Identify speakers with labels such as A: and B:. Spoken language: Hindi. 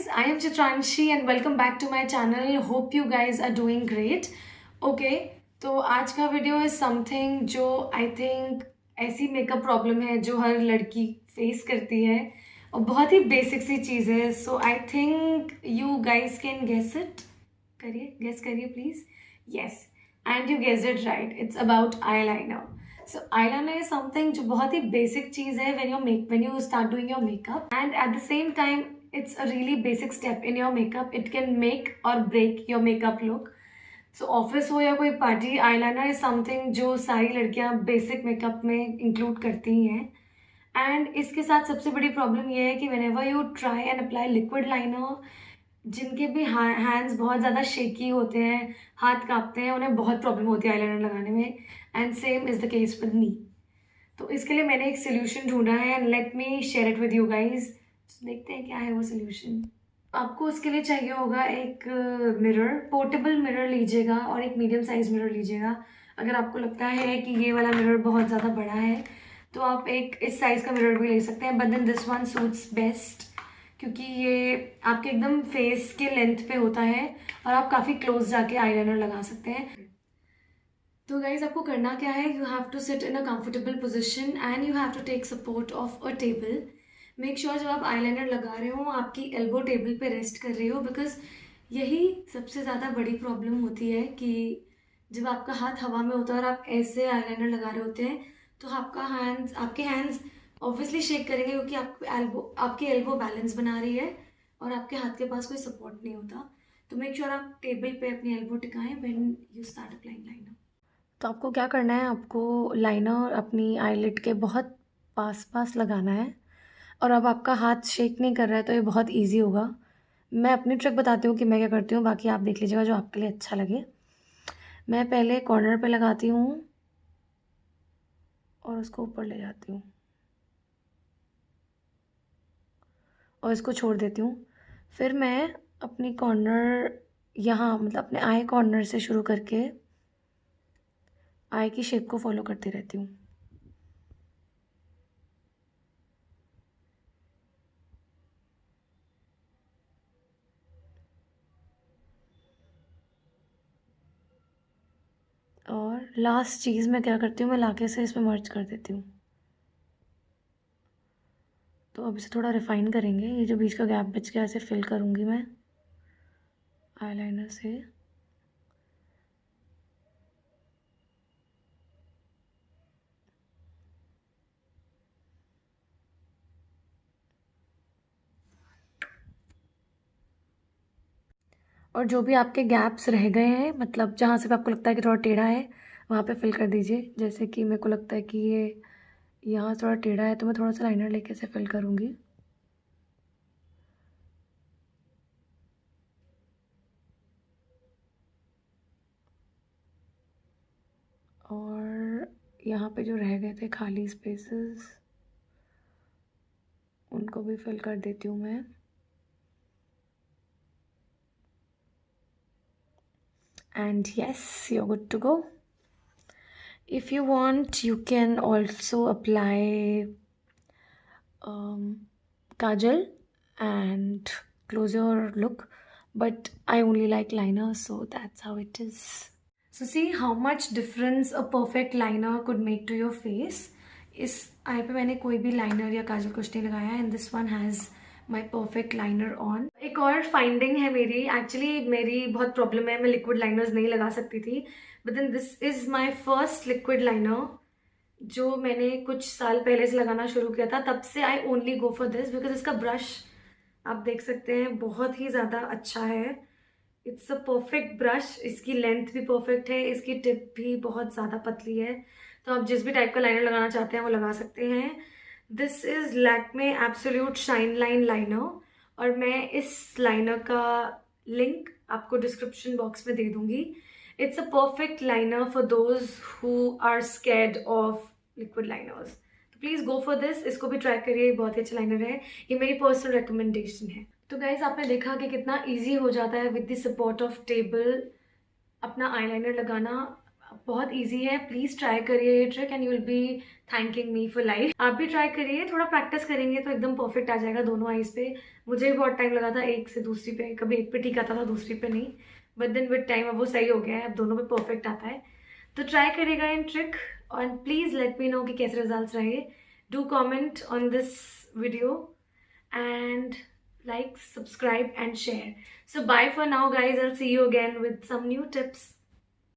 A: guys, I am Chitranshi and welcome back to my channel. Hope you guys are doing great. Okay, तो आज का वीडियो is something जो I think ऐसी मेकअप प्रॉब्लम है जो हर लड़की फेस करती है और बहुत ही बेसिक सी चीज़ है. So I think you guys can guess it. guess करिए please. Yes, and you guessed it right. It's about eyeliner. So eyeliner is something जो बहुत ही basic चीज़ है when you start doing your makeup, and at the same time it's a really basic step in your makeup. It can make or break your makeup look. So office हो या कोई पार्टी, eyeliner is something जो सारी लड़कियां बेसिक मेकअप में इंक्लूड करती ही हैं. एंड इसके साथ सबसे बड़ी प्रॉब्लम ये है कि whenever you try and apply liquid liner, जिनके भी हैंड्स बहुत ज़्यादा शेकी होते हैं, हाथ कांपते हैं, उन्हें बहुत प्रॉब्लम होती है आईलाइनर लगाने में. And same is the case with me. तो इसके लिए मैंने एक सोल्यूशन ढूंढा है and let me share it with you guys. देखते हैं क्या है वो सोल्यूशन. आपको उसके लिए चाहिए होगा एक मिरर, पोर्टेबल मिरर लीजिएगा और एक मीडियम साइज मिरर लीजिएगा. अगर आपको लगता है कि ये वाला मिरर बहुत ज़्यादा बड़ा है तो आप एक इस साइज़ का मिरर भी ले सकते हैं, but then this one suits best क्योंकि ये आपके एकदम फेस के लेंथ पे होता है और आप काफ़ी क्लोज जाके आईलाइनर लगा सकते हैं. तो गाइज आपको करना क्या है, you have to sit in a comfortable position and you have to take support of a table. Make sure जब आप आईलाइनर लगा रहे हो आपकी एल्बो टेबल पे रेस्ट कर रही हो, बिकॉज यही सबसे ज़्यादा बड़ी प्रॉब्लम होती है कि जब आपका हाथ हवा में होता है और आप ऐसे आईलाइनर लगा रहे होते हैं तो आपके हैंड्स ऑब्वियसली शेक करेंगे क्योंकि आपकी एल्बो बैलेंस बना रही है और आपके हाथ के पास कोई सपोर्ट नहीं होता. तो मेक श्योर आप टेबल पे अपनी एल्बो टिकाएं when you start applying liner. तो आपको क्या करना है, आपको लाइनर अपनी आईलिड के बहुत पास लगाना है. और अब आपका हाथ शेक नहीं कर रहा है तो ये बहुत इजी होगा. मैं अपनी ट्रिक बताती हूँ कि मैं क्या करती हूँ, बाकी आप देख लीजिएगा जो आपके लिए अच्छा लगे. मैं पहले कॉर्नर पे लगाती हूँ और उसको ऊपर ले जाती हूँ और इसको छोड़ देती हूँ. फिर मैं अपनी कॉर्नर यहाँ मतलब अपने आई कॉर्नर से शुरू करके आई की शेप को फॉलो करती रहती हूँ. और लास्ट चीज़ मैं क्या करती हूँ, मैं लाके से इसमें मर्ज कर देती हूँ. तो अब इसे थोड़ा रिफाइन करेंगे. ये जो बीच का गैप बच गया इसे फिल करूँगी मैं आईलाइनर से. और जो भी आपके गैप्स रह गए हैं, मतलब जहाँ से भी आपको लगता है कि थोड़ा टेढ़ा है, वहाँ पे फिल कर दीजिए. जैसे कि मेरे को लगता है कि ये यहाँ थोड़ा टेढ़ा है तो मैं थोड़ा सा लाइनर लेके इसे फिल करूँगी. और यहाँ पे जो रह गए थे खाली स्पेसेस उनको भी फिल कर देती हूँ मैं. And yes, you're good to go. If you want, you can also apply kajal and close your look, but I only like liner, so that's how it is. So see how much difference a perfect liner could make to your face. इस आई पे मैंने कोई भी लाइनर या काजल कुछ नहीं लगाया and this one has my perfect liner on. एक और फाइंडिंग है मेरी, एक्चुअली मेरी बहुत प्रॉब्लम है, मैं लिक्विड लाइनर्स नहीं लगा सकती थी, but then this is my first liquid liner जो मैंने कुछ साल पहले से लगाना शुरू किया था. तब से I only go for this because इसका ब्रश आप देख सकते हैं बहुत ही ज़्यादा अच्छा है. इट्स अ परफेक्ट ब्रश, इसकी लेंथ भी परफेक्ट है, इसकी टिप भी बहुत ज़्यादा पतली है. तो आप जिस भी टाइप का लाइनर लगाना चाहते हैं वो लगा सकते हैं. This is Lakme absolute shine line liner और मैं इस लाइनर का लिंक आपको डिस्क्रिप्शन बॉक्स में दे दूंगी. It's a perfect liner for those who are scared of liquid liners. तो प्लीज़ गो फॉर दिस, इसको भी ट्राई करिए, बहुत ही अच्छा लाइनर है. ये मेरी पर्सनल रिकमेंडेशन है. तो गाइज आपने देखा कि कितना ईजी हो जाता है with the support of table अपना आईलाइनर लगाना. बहुत इजी है, प्लीज ट्राई करिए ये trick and you will be thanking me for life. आप भी ट्राई करिए, थोड़ा प्रैक्टिस करेंगे तो एकदम परफेक्ट आ जाएगा दोनों आईज पे। मुझे भी बहुत टाइम लगा था एक से दूसरी पे, कभी एक पे ठीक आता था दूसरी पे नहीं, बट देन विद टाइम अब वो सही हो गया है, अब दोनों पे परफेक्ट आता है। तो ट्राई करेगा इन ट्रिक और प्लीज लेट मी नो कि कैसे रिजल्ट्स रहे। Do comment on this video and like, subscribe and share. So bye for now guys, I'll see you again with some new tips.